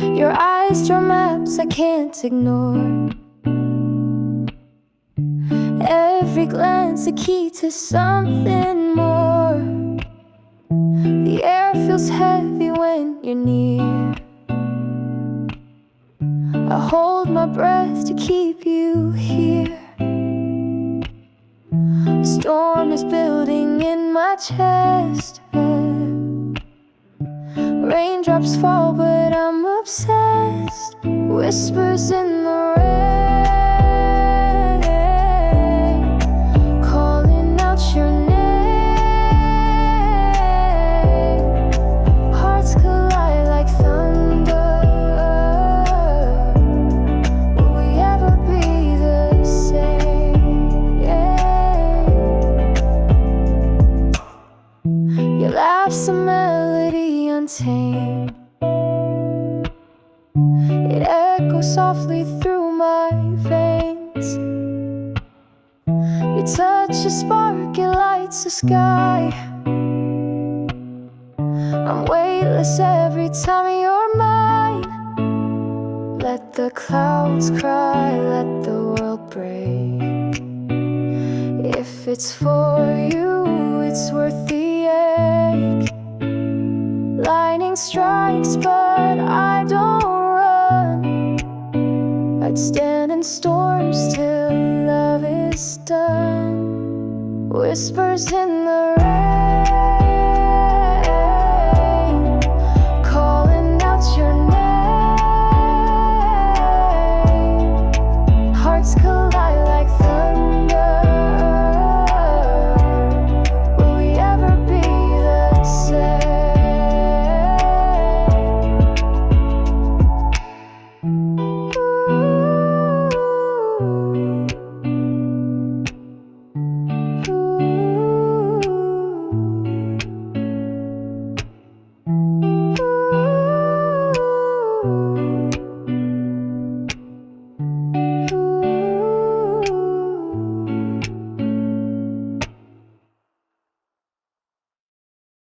Your eyes draw maps I can't ignore. Every glance a key to something more. The air feels heavy when you're near. I hold my breath to keep you here. A storm is building in my chest. Raindrops fall, but I'm obsessed. Whispers in the rain, calling out your name. Hearts collide like thunder. Will we ever be the same? Your laugh's a melody untamed. It echoes softly through my veins. Your touch a spark, it lights the sky. I'm weightless every time you're mine. Let the clouds cry, let the world break. If it's for you, it's worth the ache. Lightning strikes, but I don't run. I'd stand in storms till love is done. Whispers in